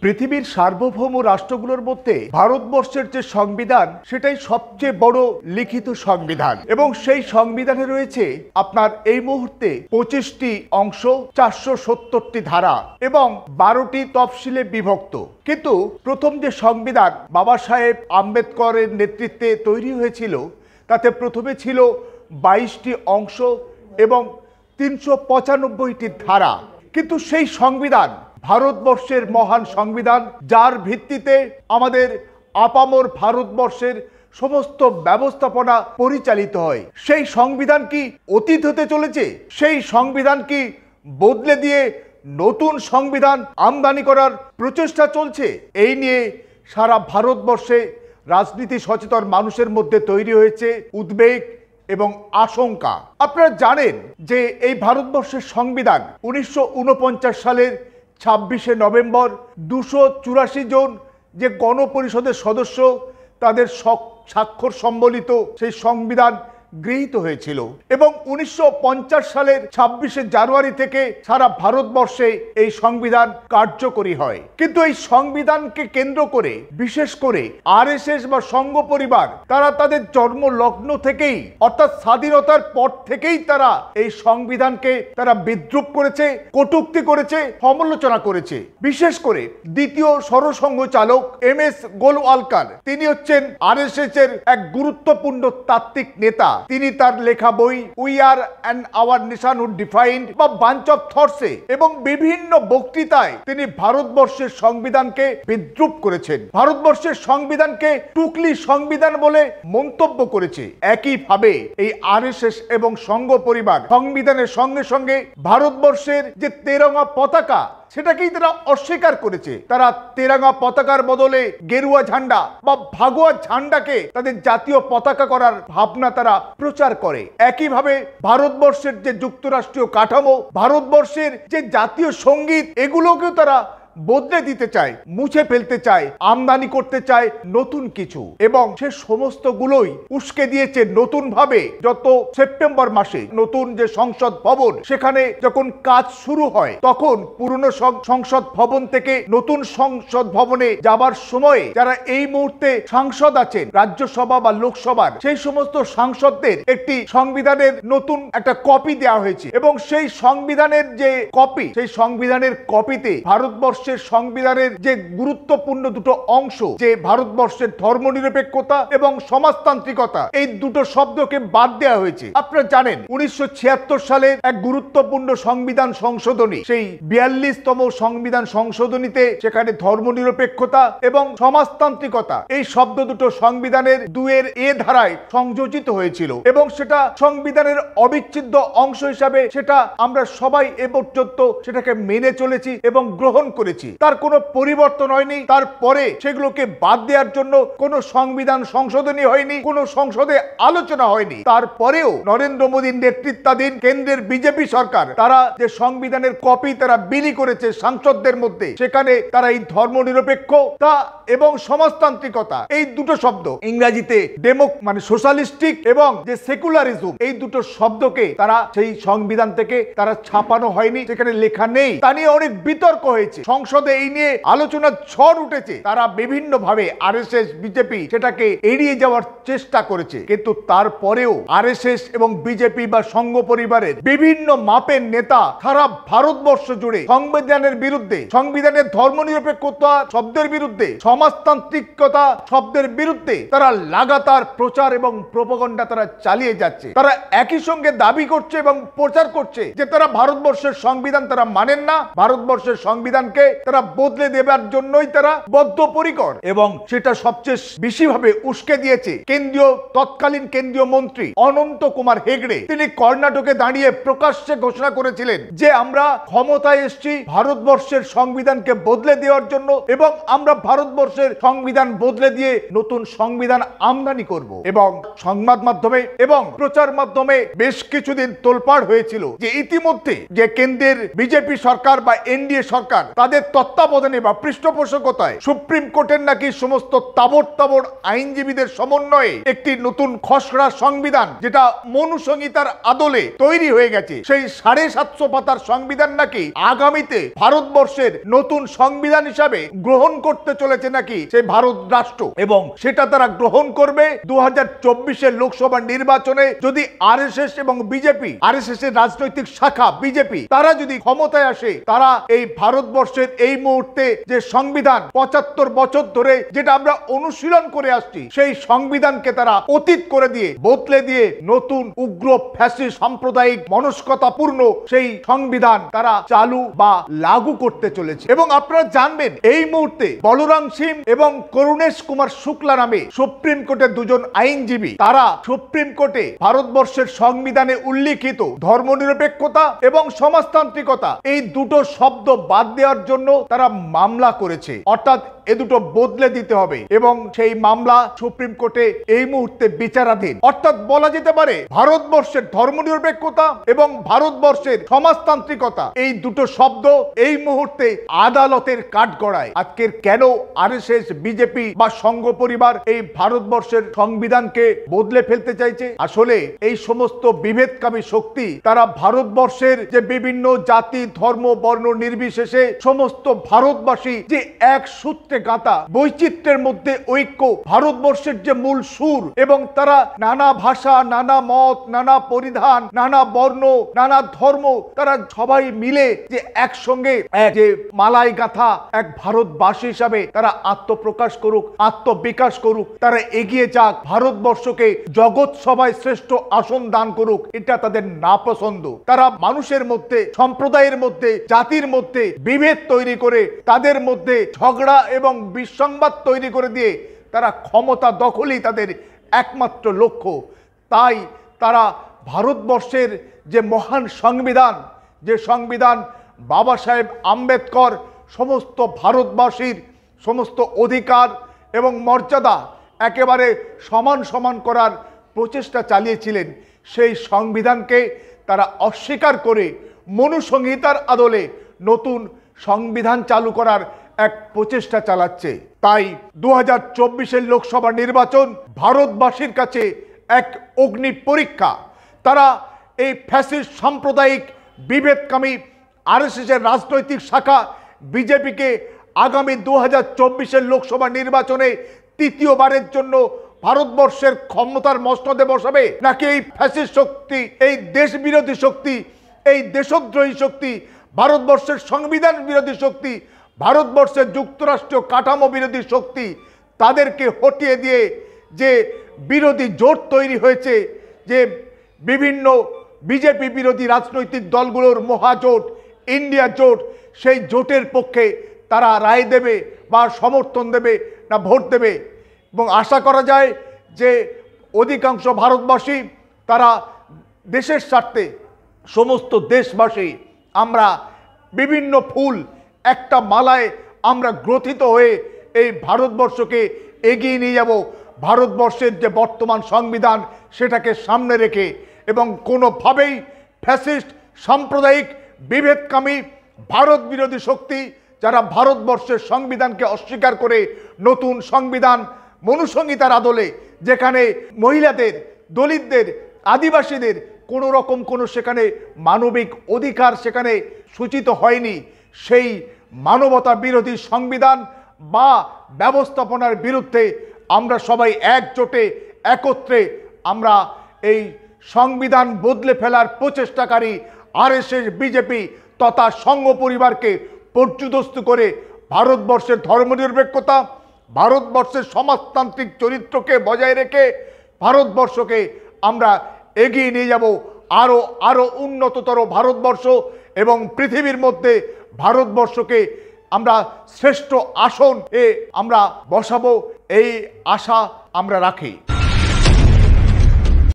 পৃথিবীর সার্বভৌম রাষ্ট্রগুলোর মধ্যে ভারতবর্ষের যে সংবিধান সেটাই সবচেয়ে বড় লিখিত সংবিধান এবং সেই সংবিধানে রয়েছে আপনার এই মুহূর্তে 25টি অংশ, 470টি ধারা এবং 12টি তফসিলে বিভক্ত। কিন্তু প্রথম যে সংবিধান বাবা সাহেব আম্বেদকরের নেতৃত্বে তৈরি হয়েছিল তাতে প্রথমে ছিল 22টি অংশ এবং 395টি ধারা। কিন্তু সেই সংবিধান ভারতবর্ষের মহান সংবিধান, যার ভিত্তিতে আমাদের আপামর ভারতবর্ষের সমস্ত ব্যবস্থাপনা পরিচালিত হয়, সেই সংবিধান কি অতীত হতে চলেছে? সেই সংবিধান কি বদলে দিয়ে নতুন সংবিধান আমদানি করার প্রচেষ্টা চলছে? এই নিয়ে সারা ভারতবর্ষে রাজনীতি সচেতন মানুষের মধ্যে তৈরি হয়েছে উদ্বেগ এবং আশঙ্কা। আপনারা জানেন যে এই ভারতবর্ষের সংবিধান 1949 সালের 26শে নভেম্বর 284 জন যে গণপরিষদের সদস্য তাদের স্বাক্ষর সম্বলিত সেই সংবিধান গৃহীত হয়েছিল এবং 1950 সালের 26শে জানুয়ারি থেকে সারা ভারতবর্ষে এই সংবিধান কার্যকরী হয়। কিন্তু এই সংবিধানকে কেন্দ্র করে বিশেষ করে আরএসএস বা সংঘ পরিবার তারা তাদের জন্ম লগ্ন থেকেই অর্থাৎ স্বাধীনতার পর থেকেই তারা এই সংবিধানকে তারা বিদ্রূপ করেছে, কটূক্তি করেছে, সমালোচনা করেছে। বিশেষ করে দ্বিতীয় সরসংঘ চালক MS গোলওয়ালকার, তিনি হচ্ছেন আরএসএস এর এক গুরুত্বপূর্ণ তাত্ত্বিক নেতা। তিনি তার লেখা বই we are and our nationhood defined বা বাঞ্চ অফ থটসে এবং বিভিন্ন বক্তৃতায় তিনি ভারতবর্ষের সংবিধানকে বিদ্রূপ করেছেন, ভারতবর্ষের সংবিধানকে টুকলি সংবিধান বলে মন্তব্য করেছে। একইভাবে এই আরএসএস এবং সংঘ পরিবার সংবিধানের সঙ্গে সঙ্গে ভারতবর্ষের যে তেরঙ্গা পতাকা সেটাকেই তারা অস্বীকার করেছে। তারা তেরঙ্গা পতাকার বদলে গেরুয়া ঝান্ডা বা ভাগোয়া ঝান্ডাকে তাদের জাতীয় পতাকা করার ভাবনা তারা প্রচার করে। একইভাবে ভারতবর্ষের যে যুক্তরাষ্ট্রীয় কাঠামো, ভারতবর্ষের যে জাতীয় সঙ্গীত, এগুলোকেও তারা বদলে দিতে চায়, মুছে ফেলতে চায়, আমদানি করতে চায় নতুন কিছু এবং সে সমস্ত গুলোই উস্কে দিয়েছে নতুন ভাবে। যত সেপ্টেম্বর মাসে নতুন যে সংসদ ভবন সেখানে যখন কাজ শুরু হয় তখন পুরনো সংসদ ভবন থেকে নতুন সংসদ ভবনে যাবার সময়ে যারা এই মুহূর্তে সাংসদ আছেন রাজ্যসভা বা লোকসভার, সেই সমস্ত সাংসদদের একটি সংবিধানের নতুন একটা কপি দেওয়া হয়েছে এবং সেই সংবিধানের যে কপি, সেই সংবিধানের কপিতে ভারতবর্ষ সংবিধানের যে গুরুত্বপূর্ণ দুটো অংশ, যে ভারতবর্ষের ধর্মনিরপেক্ষতা এবং সমাজতান্ত্রিকতা, এই দুটো শব্দকে বাদ দেওয়া হয়েছে। আপনারা জানেন 1976 সালের এক গুরুত্বপূর্ণ সংবিধান সংশোধনী, সেই 42তম সংবিধান সংশোধনীতে সেখানে ধর্মনিরপেক্ষতা এবং সমাজতান্ত্রিকতা এই শব্দ দুটো সংবিধানের 2 এ ধারায় সংযোজিত হয়েছিল এবং সেটা সংবিধানের অবিচ্ছেদ্য অংশ হিসাবে সেটা আমরা সবাই এ পর্যন্ত সেটাকে মেনে চলেছি এবং গ্রহণ করেছি। তার কোনো পরিবর্তন হয়নি। তারপরে সেগুলোকে বাদ দেওয়ার জন্য কোনো সংবিধান সংশোধনী হয়নি, কোনো সংসদে আলোচনা হয়নি। তারপরেও নরেন্দ্র মোদীর নেতৃত্বাধীন কেন্দ্রের বিজেপি সরকার তারা যে সংবিধানের কপি তারা বিলি করেছে সাংসদদের মধ্যে, সেখানে তারা এই ধর্মনিরপেক্ষতা এবং সমাজতান্ত্রিকতা এই দুটো শব্দ, ইংরেজিতে মানে সোশ্যালিস্টিক এবং যে সেকুলারিজম, এই দুটো শব্দকে তারা সেই সংবিধান থেকে তারা ছাপানো হয়নি, সেখানে লেখা নেই। তা নিয়ে অনেক বিতর্ক হয়েছে, সংসদে এই নিয়ে আলোচনার ঝড় উঠেছে। তারা বিভিন্ন ভাবে আরএসএস বিজেপি সেটাকে এড়িয়ে যাওয়ার চেষ্টা করেছে, কিন্তু তারপরেও আরএসএস এবং বিজেপি বা সংঘ পরিবারের বিভিন্ন মাপের নেতা সারা ভারতবর্ষ জুড়ে সংবিধানের বিরুদ্ধে, সংবিধানের ধর্মনিরপেক্ষতা শব্দের বিরুদ্ধে, সমাজতান্ত্রিকতা শব্দের বিরুদ্ধে তারা লাগাতার প্রচার এবং প্রোপাগান্ডা তারা চালিয়ে যাচ্ছে। তারা একই সঙ্গে দাবি করছে এবং প্রচার করছে যে তারা ভারতবর্ষের সংবিধান তারা মানেন না, ভারতবর্ষের সংবিধানকে তারা বদলে দেবার জন্যই তারা বদ্ধপরিকর এবং সেটা সবচেয়ে বেশিভাবে উস্কে দিয়েছে তৎকালীন কেন্দ্রীয় মন্ত্রী অনন্ত কুমার হেগড়ে। তিনি কর্ণাটকে দাঁড়িয়ে প্রকাশ্যে ঘোষণা করেছিলেন যে আমরা ক্ষমতায় এসেছি ভারতবর্ষের সংবিধানকে বদলে দেওয়ার জন্য এবং আমরা ভারতবর্ষের সংবিধান বদলে দিয়ে নতুন সংবিধান আমদানি করব। এবং সংবাদ মাধ্যমে এবং প্রচার মাধ্যমে বেশ কিছুদিন তোলপাড় হয়েছিল যে ইতিমধ্যে যে কেন্দ্রের বিজেপি সরকার বা এনডিএ সরকার তাদের তাদের তত্ত্বাবধানে বা পৃষ্ঠপোষকতায় সুপ্রিম কোর্টের নাকি সমস্ত তাবড় তাবড় আইনজীবীদের সমন্বয়ে একটি নতুন খসড়া সংবিধান, যেটা মনু সংহিতার আদলে তৈরি হয়ে গেছে, সেই 750 পাতার সংবিধান নাকি আগামীতে ভারতবর্ষের নতুন সংবিধান হিসাবে গ্রহণ করতে চলেছে নাকি সেই ভারত রাষ্ট্র। এবং সেটা তারা গ্রহণ করবে 2024-এর লোকসভা নির্বাচনে যদি আরএসএস এবং বিজেপি, আরএসএস এর রাজনৈতিক শাখা বিজেপি, তারা যদি ক্ষমতায় আসে, তারা এই ভারতবর্ষের এই মুহূর্তে যে সংবিধান 75 বছর ধরে যেটা আমরা অনুশীলন করে আসছি, সেই সংবিধানকে তারা অতীত করে দিয়ে বদলে দিয়ে নতুন উগ্র ফ্যাসিস্ট সাম্প্রদায়িক মনস্কতাপূর্ণ সেই সংবিধান তারা চালু বা লাগু করতে চলেছে। এবং আপনারা জানবেন এই মুহূর্তে বলরাম সিং এবং করুণেশ কুমার শুক্লা নামে সুপ্রিম কোর্টের দুজন আইনজীবী, তারা সুপ্রিম কোর্টে ভারতবর্ষের সংবিধানে উল্লিখিত ধর্মনিরপেক্ষতা এবং সমাজতান্ত্রিকতা এই দুটো শব্দ বাদ দেওয়ার জন্য তারা মামলা করেছে। অর্থাৎ এ দুটো বদলে দিতে হবে এবং সেই মামলা সুপ্রিম কোর্টে এই মুহূর্তে বিচারাধীন। অর্থাৎ বলা যেতে পারে ভারতবর্ষের ধর্মনিরপেক্ষতা এবং ভারতবর্ষের সমাজতান্ত্রিকতা এই দুটো শব্দ এই মুহূর্তে আদালতের কাঠগড়ায়। আজকের কেন আরএসএস, বিজেপি বা সংঘ পরিবার এই ভারতবর্ষের সংবিধানকে বদলে ফেলতে চাইছে? আসলে এই সমস্ত বিভেদকামী শক্তি তারা ভারতবর্ষের যে বিভিন্ন জাতি, ধর্ম, বর্ণ নির্বিশেষে সমস্ত ভারতবাসী যে এক সূত্রে গাঁথা, বৈচিত্র্যের মধ্যে ঐক্য, ভারতবর্ষের যে মূল সুর, এবং তারা নানা ভাষা, নানা মত, নানা পরিধান, নানা বর্ণ, নানা ধর্ম, তারা সবাই মিলে যে একসঙ্গে যে মালাই গাঁথা এক ভারতবাসী হিসাবে তারা আত্মপ্রকাশ করুক, আত্মবিকাশ করুক, তারা এগিয়ে যাক, ভারতবর্ষকে জগৎ সভায় শ্রেষ্ঠ আসন দান করুক, এটা তাদের না পছন্দ। তারা মানুষের মধ্যে, সম্প্রদায়ের মধ্যে, জাতির মধ্যে বিভেদ তৈরি করে, তাদের মধ্যে ঝগড়া এবং বিসংবাদ তৈরি করে দিয়ে তারা ক্ষমতা দখলই তাদের একমাত্র লক্ষ্য। তাই তারা ভারতবর্ষের যে মহান সংবিধান, যে সংবিধান বাবা সাহেব আম্বেদকর সমস্ত ভারতবাসীর সমস্ত অধিকার এবং মর্যাদা একেবারে সমান সমান করার প্রচেষ্টা চালিয়েছিলেন, সেই সংবিধানকে তারা অস্বীকার করে মনু সংহিতার আদলে নতুন সংবিধান চালু করার এক প্রচেষ্টা চালাচ্ছে। তাই 2024-এর লোকসভা নির্বাচন ভারতবাসীর কাছে এক অগ্নি পরীক্ষা। তারা এই ফ্যাসিস্ট সাম্প্রদায়িক বিভেদকামী আরএসএসের রাজনৈতিক শাখা বিজেপিকে আগামী 2024-এর লোকসভা নির্বাচনে তৃতীয়বারের জন্য ভারতবর্ষের ক্ষমতার মসনদে বসাবে, নাকি এই ফ্যাসিস্ট শক্তি, এই দেশ বিরোধী শক্তি, এই দেশদ্রোহী শক্তি, ভারতবর্ষের সংবিধান বিরোধী শক্তি, ভারতবর্ষের যুক্তরাষ্ট্রীয় কাঠামো বিরোধী শক্তি, তাদেরকে হটিয়ে দিয়ে যে বিরোধী জোট তৈরি হয়েছে, যে বিভিন্ন বিজেপি বিরোধী রাজনৈতিক দলগুলোর মহাজোট, ইন্ডিয়া জোট, সেই জোটের পক্ষে তারা রায় দেবে বা সমর্থন দেবে না ভোট দেবে। এবং আশা করা যায় যে অধিকাংশ ভারতবাসী তারা দেশের স্বার্থে, সমস্ত দেশবাসী আমরা বিভিন্ন ফুল একটা মালায় আমরা গ্রথিত হয়ে এই ভারতবর্ষকে এগিয়ে নিয়ে যাব। ভারতবর্ষের যে বর্তমান সংবিধান সেটাকে সামনে রেখে, এবং কোনোভাবেই ফ্যাসিস্ট সাম্প্রদায়িক বিভেদকামী ভারত বিরোধী শক্তি যারা ভারতবর্ষের সংবিধানকে অস্বীকার করে নতুন সংবিধান মনু সংহিতার আদলে, যেখানে মহিলাদের, দলিতদের, আদিবাসীদের কোনো রকম কোনো সেখানে মানবিক অধিকার সেখানে সূচিত হয়নি, সেই মানবতা বিরোধী সংবিধান বা ব্যবস্থাপনার বিরুদ্ধে আমরা সবাই একজোটে একত্রে আমরা এই সংবিধান বদলে ফেলার প্রচেষ্টাকারী আরএসএস, বিজেপি তথা সংঘ পরিবারকে পর্যুদস্ত করে ভারতবর্ষের ধর্মনিরপেক্ষতা, ভারতবর্ষের সমাজতান্ত্রিক চরিত্রকে বজায় রেখে ভারতবর্ষকে আমরা এগিয়ে নিয়ে যাব আরো আরো উন্নততর ভারতবর্ষ, এবং পৃথিবীর মধ্যে ভারতবর্ষকে আমরা শ্রেষ্ঠ আসন আমরা বসাবো, এই আশা আমরা রাখি।